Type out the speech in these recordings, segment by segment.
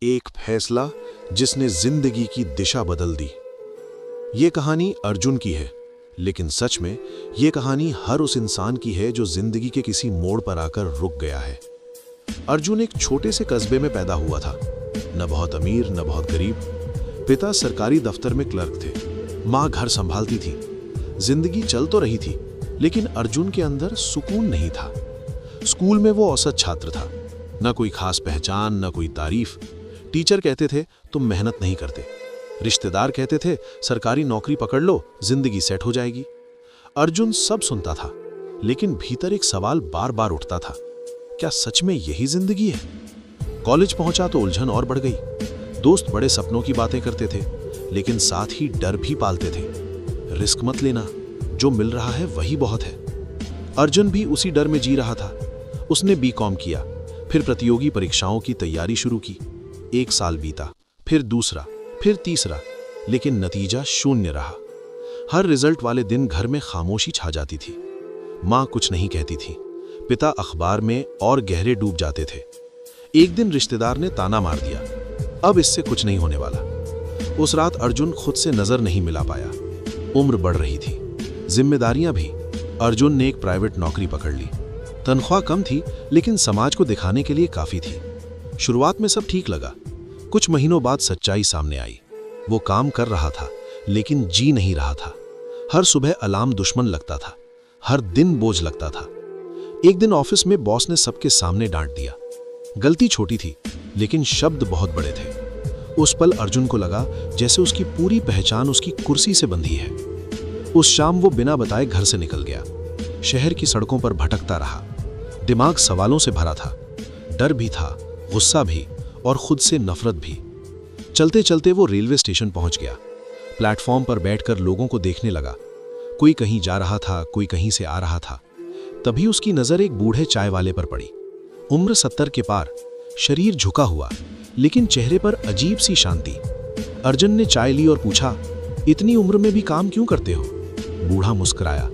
एक फैसला जिसने जिंदगी की दिशा बदल दी। ये कहानी अर्जुन की है, लेकिन सच में ये कहानी हर उस इंसान की है जो जिंदगी के किसी मोड़ पर आकर रुक गया है। अर्जुन एक छोटे से कस्बे में पैदा हुआ था, न बहुत अमीर न बहुत गरीब। पिता सरकारी दफ्तर में क्लर्क थे, माँ घर संभालती थी। जिंदगी चल तो रही थी, लेकिन अर्जुन के अंदर सुकून नहीं था। स्कूल में वो औसत छात्र था, न कोई खास पहचान न कोई तारीफ। टीचर कहते थे तुम मेहनत नहीं करते, रिश्तेदार कहते थे सरकारी नौकरी पकड़ लो जिंदगी सेट हो जाएगी। अर्जुन सब सुनता था, लेकिन भीतर एक सवाल बार बार उठता था, क्या सच में यही जिंदगी है? कॉलेज पहुंचा तो उलझन और बढ़ गई। दोस्त बड़े सपनों की बातें करते थे, लेकिन साथ ही डर भी पालते थे। रिस्क मत लेना, जो मिल रहा है वही बहुत है। अर्जुन भी उसी डर में जी रहा था। उसने बीकॉम किया, फिर प्रतियोगी परीक्षाओं की तैयारी शुरू की। 1 साल बीता, फिर दूसरा, फिर तीसरा, लेकिन नतीजा शून्य रहा। हर रिजल्ट वाले दिन घर में खामोशी छा जाती थी। माँ कुछ नहीं कहती थी, पिता अखबार में और गहरे डूब जाते थे। एक दिन रिश्तेदार ने ताना मार दिया, अब इससे कुछ नहीं होने वाला। उस रात अर्जुन खुद से नजर नहीं मिला पाया। उम्र बढ़ रही थी, जिम्मेदारियां भी। अर्जुन ने एक प्राइवेट नौकरी पकड़ ली। तनख्वाह कम थी, लेकिन समाज को दिखाने के लिए काफी थी। शुरुआत में सब ठीक लगा। कुछ महीनों बाद सच्चाई सामने आई। वो काम कर रहा था, लेकिन जी नहीं रहा था। हर सुबह अलार्म दुश्मन लगता था, हर दिन बोझ लगता था। एक दिन ऑफिस में बॉस ने सबके सामने डांट दिया। गलती छोटी थी, लेकिन शब्द बहुत बड़े थे। उस पल अर्जुन को लगा जैसे उसकी पूरी पहचान उसकी कुर्सी से बंधी है। उस शाम वो बिना बताए घर से निकल गया। शहर की सड़कों पर भटकता रहा। दिमाग सवालों से भरा था, डर भी था, गुस्सा भी, और खुद से नफरत भी। चलते चलते वो रेलवे स्टेशन पहुंच गया। प्लेटफॉर्म पर बैठकर लोगों को देखने लगा। कोई कहीं जा रहा था, कोई कहीं से आ रहा था। तभी उसकी नजर एक बूढ़े चाय वाले पर पड़ी। उम्र 70 के पार, शरीर झुका हुआ, लेकिन चेहरे पर अजीब सी शांति। अर्जुन ने चाय ली और पूछा, इतनी उम्र में भी काम क्यों करते हो? बूढ़ा मुस्कुराया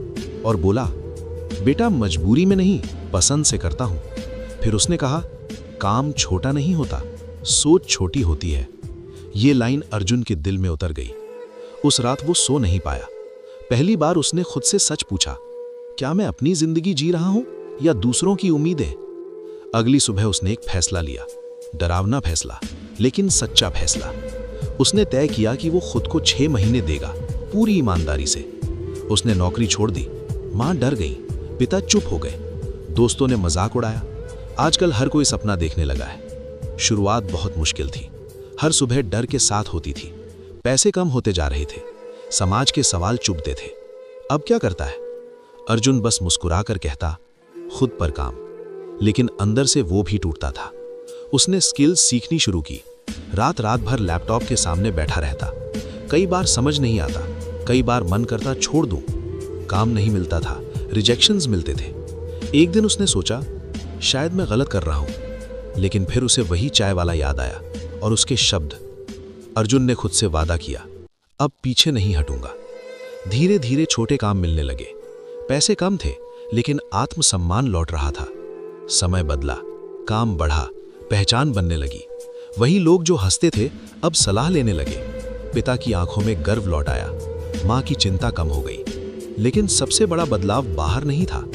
और बोला, बेटा मजबूरी में नहीं, पसंद से करता हूं। फिर उसने कहा, काम छोटा नहीं होता, सोच छोटी होती है। ये लाइन अर्जुन के दिल में उतर गई। उस रात वो सो नहीं पाया। पहली बार उसने खुद से सच पूछा, क्या मैं अपनी जिंदगी जी रहा हूं या दूसरों की उम्मीदें? अगली सुबह उसने एक फैसला लिया, डरावना फैसला, लेकिन सच्चा फैसला। उसने तय किया कि वो खुद को 6 महीने देगा, पूरी ईमानदारी से। उसने नौकरी छोड़ दी। माँ डर गई, पिता चुप हो गए, दोस्तों ने मजाक उड़ाया। आजकल हर कोई सपना देखने लगा है। शुरुआत बहुत मुश्किल थी। हर सुबह डर के साथ होती थी। पैसे कम होते जा रहे थे, समाज के सवाल चुभते थे। अब क्या करता है? अर्जुन बस मुस्कुराकर कहता, खुद पर काम। लेकिन अंदर से वो भी टूटता था। उसने स्किल्स सीखनी शुरू की। रात रात भर लैपटॉप के सामने बैठा रहता। कई बार समझ नहीं आता, कई बार मन करता छोड़ दूं। काम नहीं मिलता था, रिजेक्शंस मिलते थे। एक दिन उसने सोचा, शायद मैं गलत कर रहा हूं। लेकिन फिर उसे वही चाय वाला याद आया और उसके शब्द। अर्जुन ने खुद से वादा किया, अब पीछे नहीं हटूंगा। धीरे धीरे छोटे काम मिलने लगे। पैसे कम थे, लेकिन आत्मसम्मान लौट रहा था। समय बदला, काम बढ़ा, पहचान बनने लगी। वही लोग जो हंसते थे अब सलाह लेने लगे। पिता की आंखों में गर्व लौट आया, माँ की चिंता कम हो गई। लेकिन सबसे बड़ा बदलाव बाहर नहीं था,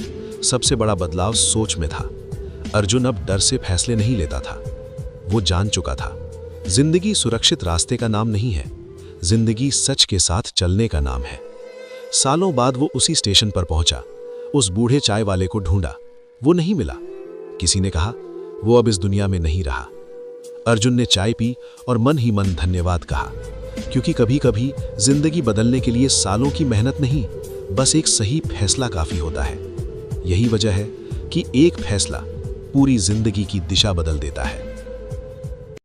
सबसे बड़ा बदलाव सोच में था। अर्जुन अब डर से फैसले नहीं लेता था। वो जान चुका था, जिंदगी सुरक्षित रास्ते का नाम नहीं है, जिंदगी सच के साथ चलने का नाम है। सालों बाद वो उसी स्टेशन पर पहुंचा। उस बूढ़े चाय वाले को ढूंढा, वो नहीं मिला। किसी ने कहा, वो अब इस दुनिया में नहीं रहा। अर्जुन ने चाय पी और मन ही मन धन्यवाद कहा, क्योंकि कभी कभी जिंदगी बदलने के लिए सालों की मेहनत नहीं, बस एक सही फैसला काफी होता है। यही वजह है कि एक फैसला पूरी जिंदगी की दिशा बदल देता है।